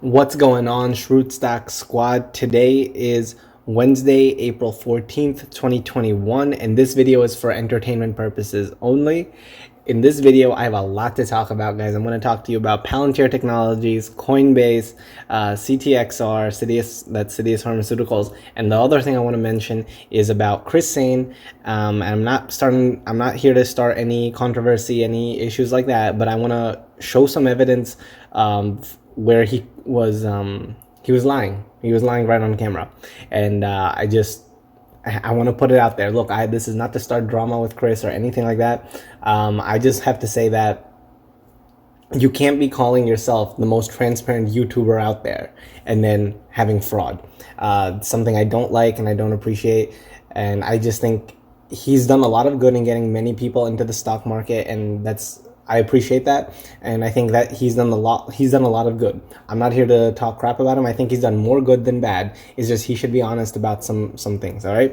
What's going on, Shrootstock Squad? Today is Wednesday, April 14th, 2021, and this video is for entertainment purposes only. In this video, I have a lot to talk about, guys. I'm going to talk to you about Palantir Technologies, Coinbase, Ctxr, Citius Pharmaceuticals, and the other thing I want to mention is about Chris SAIN. I'm not here to start any controversy, any issues like that, but I want to show some evidence where he was lying. He was lying right on camera, and I want to put it out there. Look, this is not to start drama with Chris or anything like that. I just have to say that you can't be calling yourself the most transparent YouTuber out there and then having fraud. Something I don't like and I don't appreciate. And I just think he's done a lot of good in getting many people into the stock market, and I appreciate that, and I think that he's done a lot of good. I'm not here to talk crap about him. I think he's done more good than bad. It's just he should be honest about some things. All right.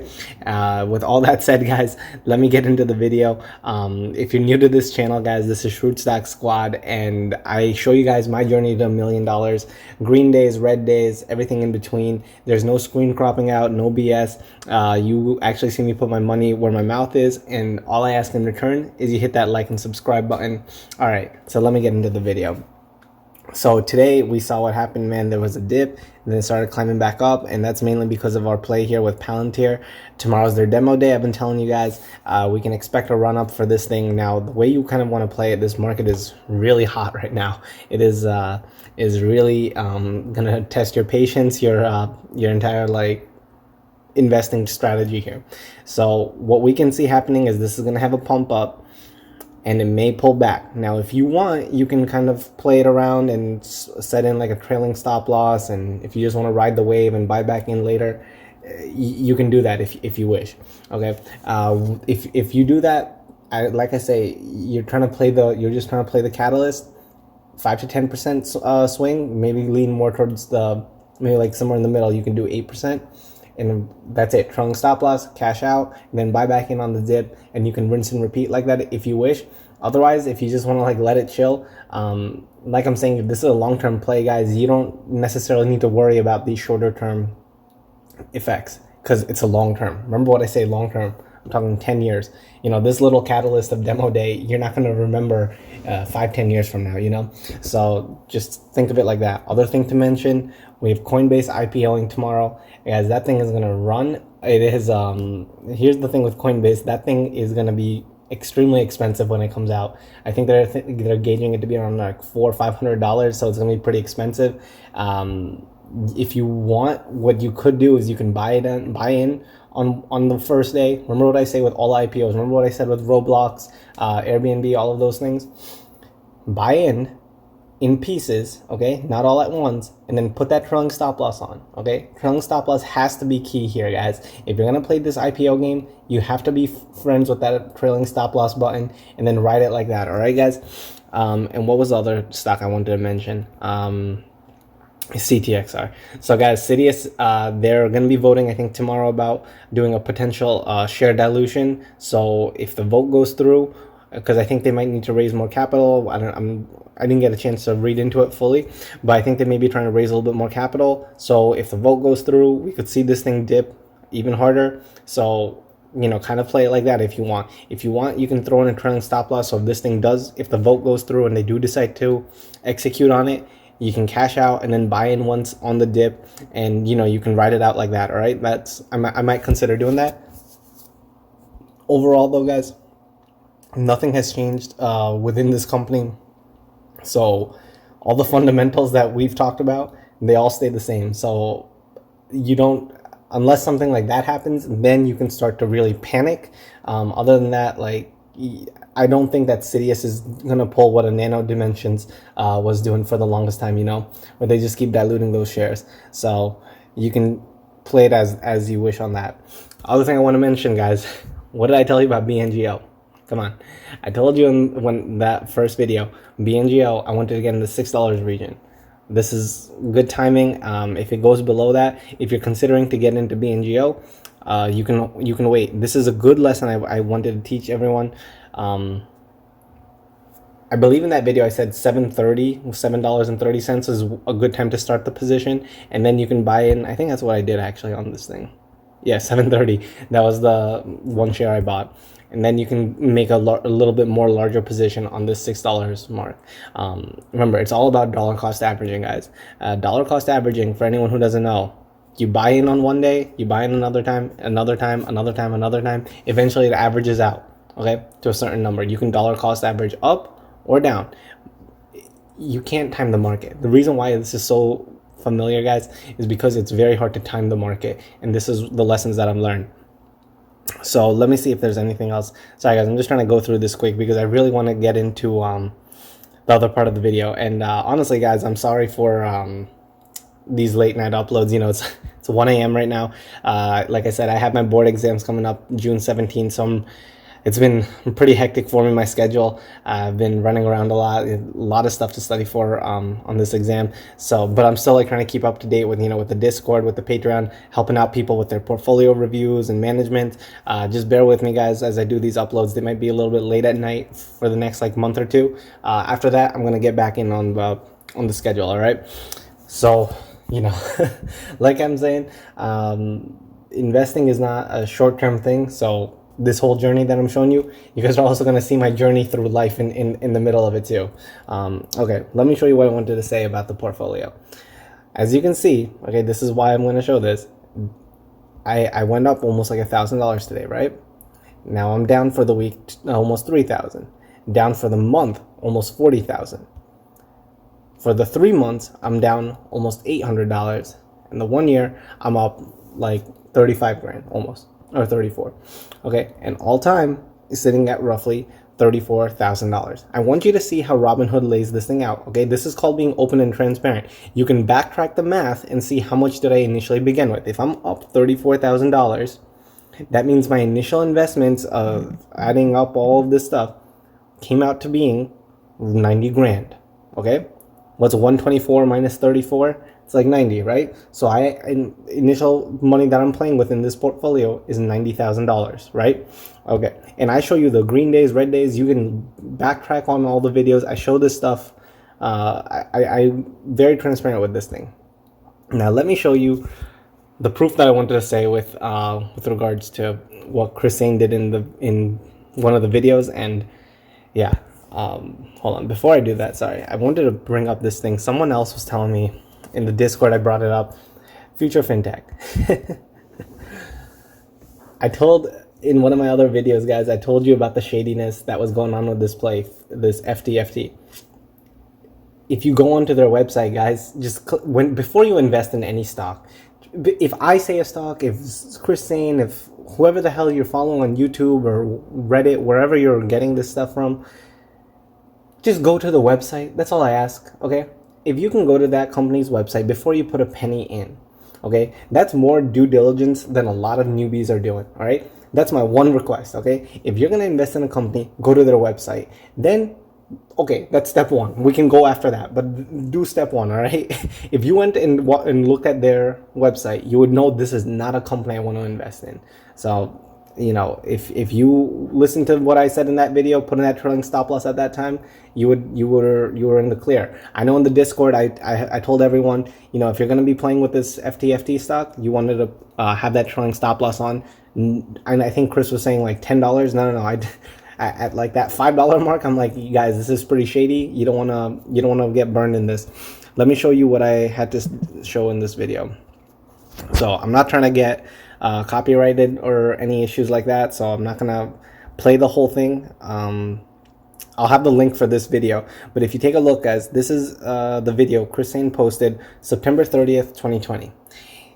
With all that said, guys, let me get into the video. If you're new to this channel, guys, this is Shrootstock Squad, and I show you guys my journey to $1 million. Green days, red days, everything in between. There's no screen cropping out, no BS. You actually see me put my money where my mouth is, and all I ask in return is you hit that like and subscribe button. All right, so let me get into the video. So today we saw what happened, man. There was a dip, and then it started climbing back up, and that's mainly because of our play here with Palantir. Tomorrow's their demo day. I've been telling you guys, we can expect a run up for this thing. Now, the way you kind of want to play it, this market is really hot right now. It is really gonna test your patience, your entire investing strategy here. So what we can see happening is this is gonna have a pump up, and it may pull back. Now, if you want, you can kind of play it around and set in like a trailing stop loss, and if you just want to ride the wave and buy back in later, you can do that if you wish. Okay, if you do that, like I say, you're just trying to play the catalyst, 5 to 10% swing, maybe lean more towards maybe like somewhere in the middle. You can do 8%. And that's it. Trailing stop loss, cash out, and then buy back in on the dip, and you can rinse and repeat like that if you wish. Otherwise, if you just want to let it chill, like I'm saying, if this is a long-term play, guys, you don't necessarily need to worry about these shorter-term effects because it's a long-term. Remember what I say, long-term. I'm talking 10 years. This little catalyst of demo day, you're not going to remember 5-10 years from now, So just think of it like that. Other thing to mention, we have Coinbase IPOing tomorrow. Guys, that thing is going to run. It is, here's the thing with Coinbase, that thing is going to be extremely expensive when it comes out. I think they're gauging it to be around like $400 or $500, so it's going to be pretty expensive. If you want, what you could do is you can buy in on the first day. Remember what I say with all IPOs. Remember what I said with Roblox, Airbnb, all of those things. Buy in pieces, okay, not all at once, and then put that trailing stop loss on, okay? Trailing stop loss has to be key here, guys. If you're gonna play this IPO game, you have to be friends with that trailing stop loss button and then ride it like that, all right, guys? And what was the other stock I wanted to mention? Ctxr. So guys, Citius, they're going to be voting, I think, tomorrow about doing a potential share dilution. So if the vote goes through, because I think they might need to raise more capital. I didn't get a chance to read into it fully, but I think they may be trying to raise a little bit more capital. So if the vote goes through, we could see this thing dip even harder. So kind of play it like that if you want. If you want, you can throw in a trailing stop loss. So if the vote goes through and they do decide to execute on it, you can cash out and then buy in once on the dip, and you can ride it out like that. All right, I might consider doing that. Overall, though, guys, nothing has changed within this company. So all the fundamentals that we've talked about, they all stay the same. So you don't, unless something like that happens, then you can start to really panic. Other than that, I don't think that Citius is going to pull what a Nano Dimensions was doing for the longest time, where they just keep diluting those shares. So you can play it as you wish on that. Other thing I want to mention, guys, what did I tell you about Bngo? Come on. I told you when that first video, Bngo, I wanted to get in the $6 region. This is good timing. If it goes below that, if you're considering to get into Bngo, you can wait. This is a good lesson I wanted to teach everyone. I believe in that video I said $7.30 is a good time to start the position, and then you can buy in. I think that's what I did actually on this thing. Yeah, 7.30. That was the one share I bought, and then you can make a little bit more larger position on this $6 mark. Remember, it's all about dollar cost averaging, guys. Dollar cost averaging, for anyone who doesn't know, you buy in on one day, you buy in another time, another time, another time, another time. Eventually, it averages out, okay, to a certain number. You can dollar cost average up or down. You can't time the market. The reason why this is so familiar, guys, is because it's very hard to time the market, and this is the lessons that I've learned. So let me see if there's anything else. Sorry, guys, I'm just trying to go through this quick because I really want to get into the other part of the video. And honestly, guys, I'm sorry for these late night uploads. You know, it's 1 a.m. right now. Like I said, I have my board exams coming up June 17th, so it's been pretty hectic for me, my schedule. I've been running around a lot of stuff to study for on this exam. So, but I'm still like trying to keep up to date with, you know, with the Discord, with the Patreon, helping out people with their portfolio reviews and management. Just bear with me, guys, as I do these uploads. They might be a little bit late at night for the next like month or two. After that, I'm gonna get back in on the schedule. All right. So, you know, like I'm saying, investing is not a short-term thing. So this whole journey that I'm showing you, you guys are also going to see my journey through life in the middle of it too. Okay, let me show you what I wanted to say about the portfolio. As you can see, okay, this is why I'm going to show this. I went up almost like $1,000 today, right? Now I'm down for the week, almost 3,000. Down for the month, almost 40,000. For the 3 months, I'm down almost $800. And the 1 year, I'm up like 35 grand almost. Or 34. Okay, and all time is sitting at roughly $34,000. I want you to see how Robinhood lays this thing out. Okay, this is called being open and transparent. You can backtrack the math and see how much did I initially begin with. If I'm up $34,000, that means my initial investments of adding up all of this stuff came out to being 90 grand. Okay, what's 124 minus 34? It's like 90, right? So initial money that I'm playing with in this portfolio is $90,000, right? Okay, and I show you the green days, red days. You can backtrack on all the videos. I show this stuff. I'm very transparent with this thing. Now let me show you the proof that I wanted to say with regards to what Chris SAIN did in one of the videos. And yeah, hold on. Before I do that, sorry, I wanted to bring up this thing. Someone else was telling me in the Discord, I brought it up. Future fintech. I told in one of my other videos, guys, I told you about the shadiness that was going on with this this FTFT. If you go onto their website, guys, just before you invest in any stock, if I say a stock, if Chris SAIN, if whoever the hell you're following on YouTube or Reddit, wherever you're getting this stuff from, just go to the website. That's all I ask, okay? If you can go to that company's website before you put a penny in, okay, that's more due diligence than a lot of newbies are doing, all right? That's my one request, okay? If you're going to invest in a company, go to their website. Then, okay, that's step one. We can go after that, but do step one, all right? If you went and looked at their website, you would know this is not a company I want to invest in. So, you know, if you listen to what I said in that video, put in that trailing stop loss at that time, you were in the clear. I know in the Discord, I told everyone, you know, if you're going to be playing with this FTFT stock, you wanted to have that trailing stop loss on. And I think Chris was saying like $10. No. At like that $5 mark, I'm like, you guys, this is pretty shady. You don't want to get burned in this. Let me show you what I had to show in this video. So I'm not trying to get copyrighted or any issues like that, so I'm not gonna play the whole thing. I'll have the link for this video, but if you take a look, guys, this is the video Chris SAIN posted September 30th, 2020.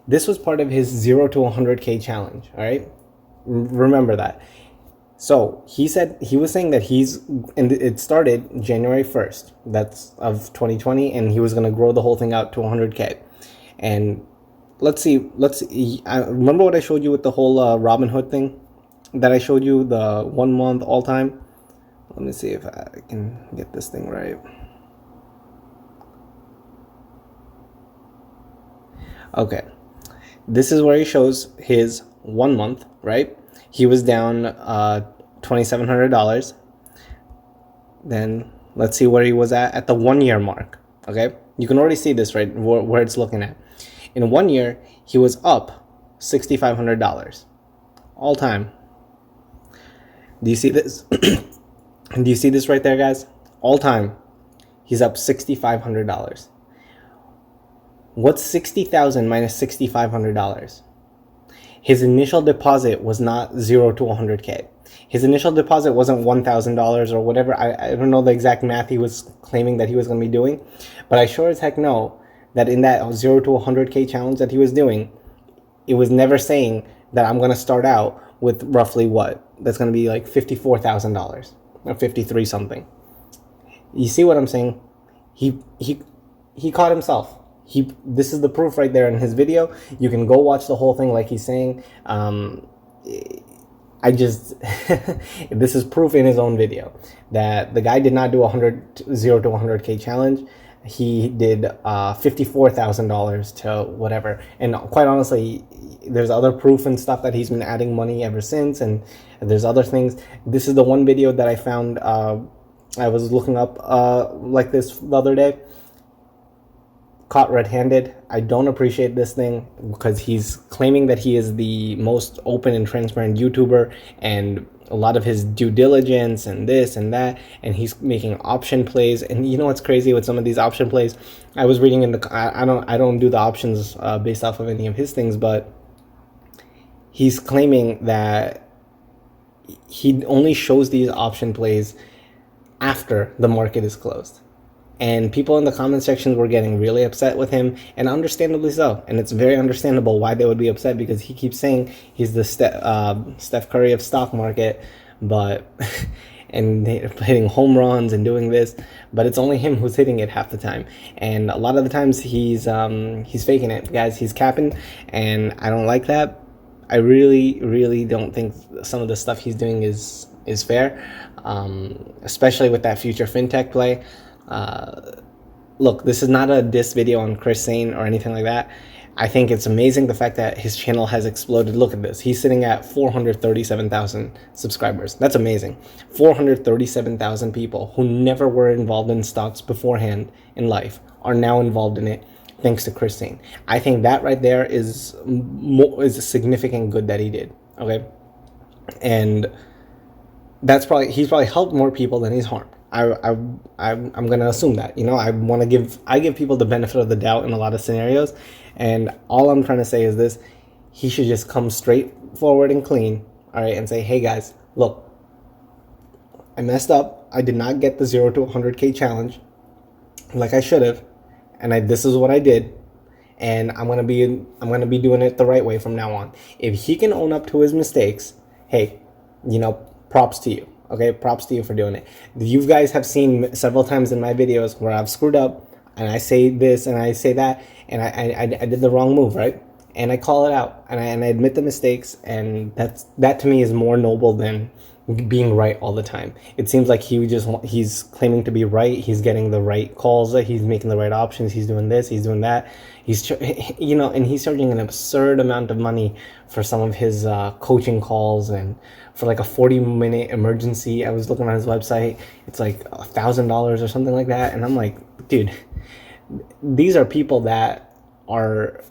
This was part of his 0 to 100K challenge, all right? Remember that. So he was saying that and it started January 1st, that's of 2020, and he was gonna grow the whole thing out to 100K. And let's see. I remember what I showed you with the whole Robinhood thing that I showed you, the 1 month all time. Let me see if I can get this thing right. Okay, this is where he shows his 1 month, right? He was down $2,700. Then Let's see where he was at the 1 year mark. Okay, you can already see this, right, where it's looking at. In 1 year, he was up $6,500 all time. Do you see this? Do you see this right there, guys? All time, he's up $6,500. What's 60,000 minus $6,500? His initial deposit was not 0 to 100K. His initial deposit wasn't $1,000 or whatever. I don't know the exact math he was claiming that he was going to be doing, but I sure as heck know that in that 0 to 100K challenge that he was doing, it was never saying that I'm going to start out with roughly what? That's going to be like $54,000 or 53 something. You see what I'm saying? He caught himself. This is the proof right there in his video. You can go watch the whole thing like he's saying. This is proof in his own video that the guy did not do 0 to 100K challenge. He did $54,000 to whatever. And quite honestly, there's other proof and stuff that he's been adding money ever since. And there's other things. This is the one video that I found. I was looking up like this the other day. Caught red-handed. I don't appreciate this thing because he's claiming that he is the most open and transparent YouTuber, and a lot of his due diligence and this and that, and he's making option plays. And you know what's crazy with some of these option plays? I was reading in the I don't do the options based off of any of his things, but he's claiming that he only shows these option plays after the market is closed. And people in the comment sections were getting really upset with him, and understandably so. And it's very understandable why they would be upset, because he keeps saying he's the Steph Curry of stock market, but and hitting home runs and doing this, but it's only him who's hitting it half the time. And a lot of the times he's faking it, guys. He's capping, and I don't like that. I really don't think some of the stuff he's doing is fair, especially with that future fintech play. Look, this is not a diss video on Chris SAIN or anything like that. I think it's amazing the fact that his channel has exploded. Look at this. He's sitting at 437,000 subscribers. That's amazing. 437,000 people who never were involved in stocks beforehand in life are now involved in it thanks to Chris SAIN. I think that right there is a significant good that he did. Okay, and he's probably helped more people than he's harmed. I'm gonna assume that, I give people the benefit of the doubt in a lot of scenarios, and all I'm trying to say is this: he should just come straight forward and clean, all right, and say, hey guys, look, I messed up. I did not get the 0 to 100K challenge like I should have, and this is what I did, and I'm gonna be doing it the right way from now on. If he can own up to his mistakes, hey, props to you. Okay, props to you for doing it. You guys have seen several times in my videos where I've screwed up and I say this and I say that, and I did the wrong move, right? And I call it out and I admit the mistakes, and that to me is more noble than being right all the time. It seems like he's claiming to be right. He's getting the right calls. He's making the right options. He's doing this. He's doing that. And he's charging an absurd amount of money for some of his coaching calls, and for like a 40-minute emergency. I was looking on his website. It's like $1,000 or something like that. And I'm like, dude, these are people that are,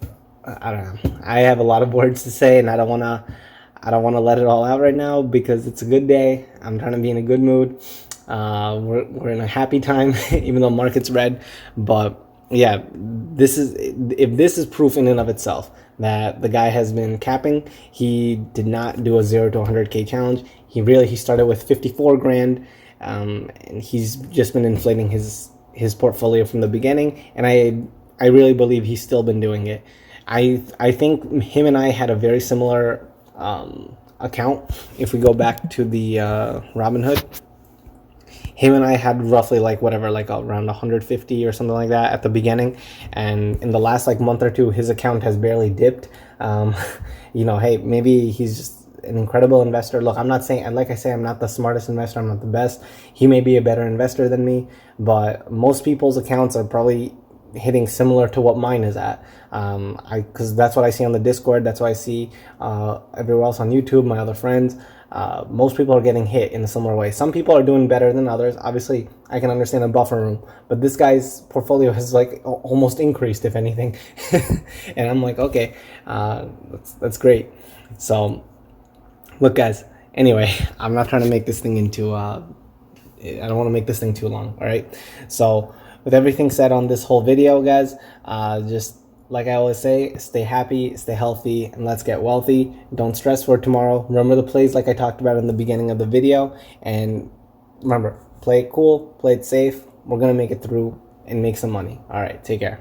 I don't know. I have a lot of words to say, and I don't want to let it all out right now because it's a good day. I'm trying to be in a good mood. We're in a happy time, even though market's red. But yeah, if this is proof in and of itself that the guy has been capping. He did not do a 0 to 100K challenge. He started with 54 grand, and he's just been inflating his portfolio from the beginning. And I really believe he's still been doing it. I think him and I had a very similar account. If we go back to the Robinhood, him and I had roughly around 150 or something like that at the beginning, and in the last month or two, his account has barely dipped. Hey, maybe he's just an incredible investor. Look, I'm not saying, like I say, I'm not the smartest investor. I'm not the best. He may be a better investor than me, but most people's accounts are probably, hitting similar to what mine is at. Because that's what I see on the Discord. That's what I see everywhere else on YouTube, my other friends. Most people are getting hit in a similar way. Some people are doing better than others. Obviously, I can understand a buffer room, but this guy's portfolio has like almost increased, if anything. And I'm like, okay, that's great. So, look, guys. Anyway, I'm not trying to make this thing into. I don't want to make this thing too long. All right. So, with everything said on this whole video, guys, just like I always say, stay happy, stay healthy, and let's get wealthy. Don't stress for tomorrow. Remember the plays like I talked about in the beginning of the video. And remember, play it cool, play it safe. We're going to make it through and make some money. All right, take care.